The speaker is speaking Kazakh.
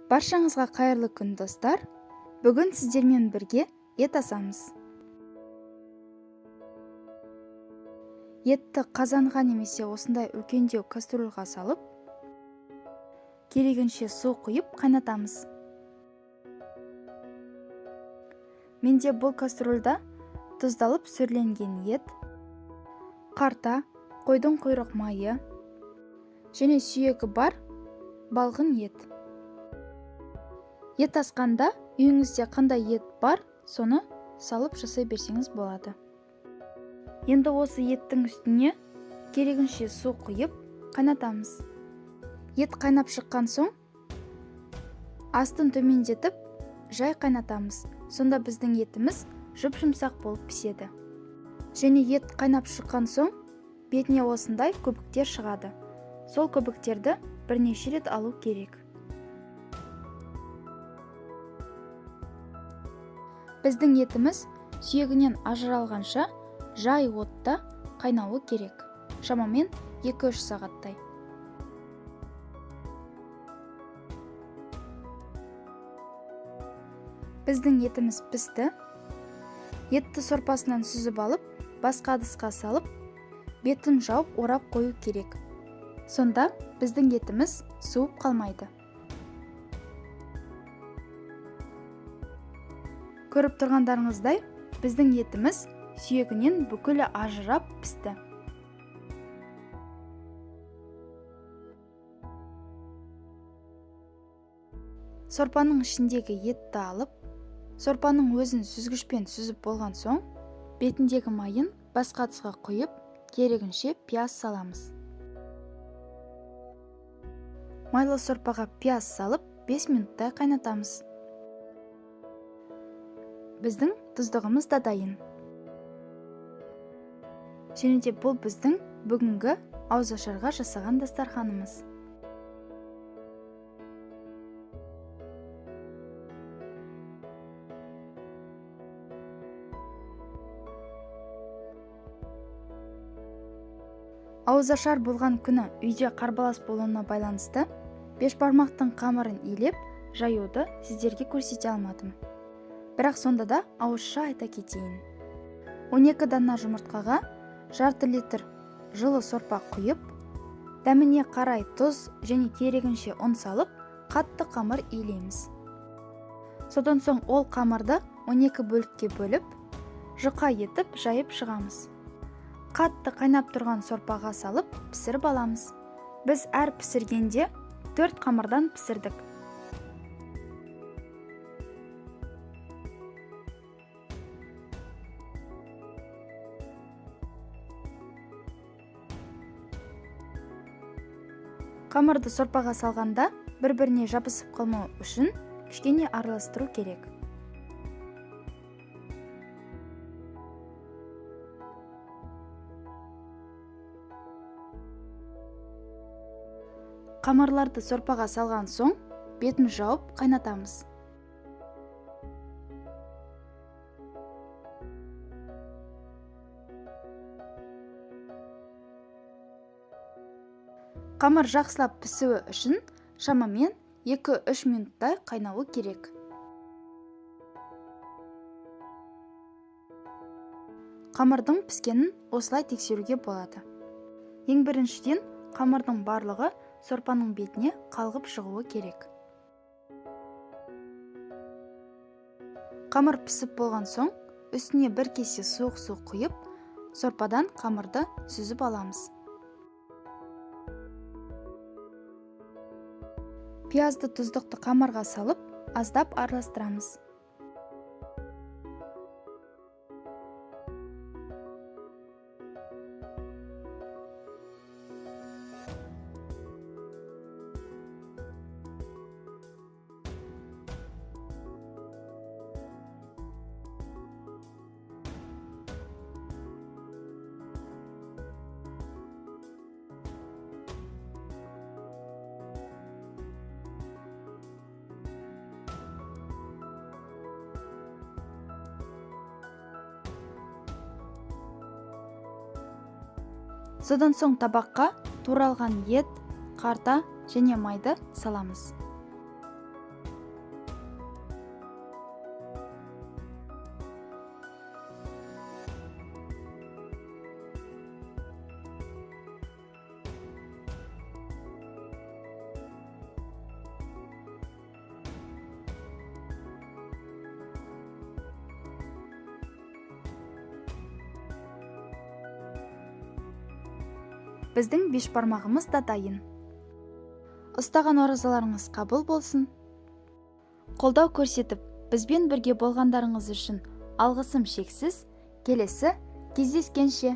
Баршаңызға қайырлы күн, достар. Бүгін сіздермен бірге ет асамыз. Етті қазанға немесе осындай үлкендеу кастрюльға салып, керегінше су құйып қайнатамыз. Менде бұл кастрюльда тұздалып сүрленген ет, қарта, қойдың құйрық майы және сүйегі бар балғын ет. Ет асқанда үйіңізде қандай ет бар, соны салып жасай берсеңіз болады. Енді осы еттің үстіне керегінше су құйып қайнатамыз. Ет қайнап шыққан соң астын төмендетіп жай қайнатамыз. Сонда біздің етіміз жұп-жұмсақ болып піседі. Және ет қайнап шыққан соң бетіне осындай көбіктер шығады. Сол көбіктерді бірнеше рет алу керек. Біздің етіміз сүйегінен ажыралғанша жай отта қайнауы керек. Шамамен 2-3 сағаттай. Біздің етіміз пісті. Етті сорпасынан сүзіп алып, басқа ыдысқа салып, бетін жауып орап қою керек. Сонда біздің етіміз суып қалмайды. Көріп тұрғандарыңыздай, біздің етіміз сүйегінен бүкілі ажырап пісті. Сорпаның ішіндегі етті алып, сорпаның өзін сүзгішпен сүзіп болған соң, бетіндегі майын басқа ыдысқа құйып, керегінше пияз саламыз. Майлы сорпаға пияз салып, 5 минуттай қайнатамыз. Біздің тұздығымыз да дайын. Және де бұл біздің бүгінгі ауызашарға жасаған дастарханымыз. Ауызашар болған күні үйде қарбалас болуына байланысты, бешбармақтың қамырын илеп, жаюды сіздерге көрсете алмадым. Бірақ сонда да ауызша айта кетейін. 12 дана жұмыртқаға жарты литр жылы сорпа құйып, дәміне қарай тұз және керегінше ұн салып, қатты қамыр илейміз. Содан соң ол қамырды 12 бөлікке бөліп, жұқа етіп жайып шығамыз. Қатты қайнап тұрған сорпаға салып пісіріп аламыз. Біз әр пісіргенде 4 қамырдан пісірдік. Қамырды сорпаға салғанда бір-біріне жабысып қалмау үшін кішкене араластыру керек. Қамырларды сорпаға салған соң, бетін жауып қайнатамыз. Қамыр жақсылап пісуі үшін шамамен 2-3 минуттай қайнауы керек. Қамырдың піскенін осылай тексеруге болады. Ең біріншіден, қамырдың барлығы сорпаның бетіне қалғып шығуы керек. Қамыр пісіп болған соң, үстіне бір кесе суық су құйып, сорпадан қамырды сүзіп аламыз. Пиязды тұздықты қамырға салып, аздап араластырамыз. Содан соң табаққа туралған ет, қарта және майды саламыз. біздің бешбармағымыз да дайын. Ұстаған оразаларыңыз қабыл болсын. Қолдау көрсетіп, бізбен бірге болғандарыңыз үшін алғысым шексіз. Келесі кездескенше.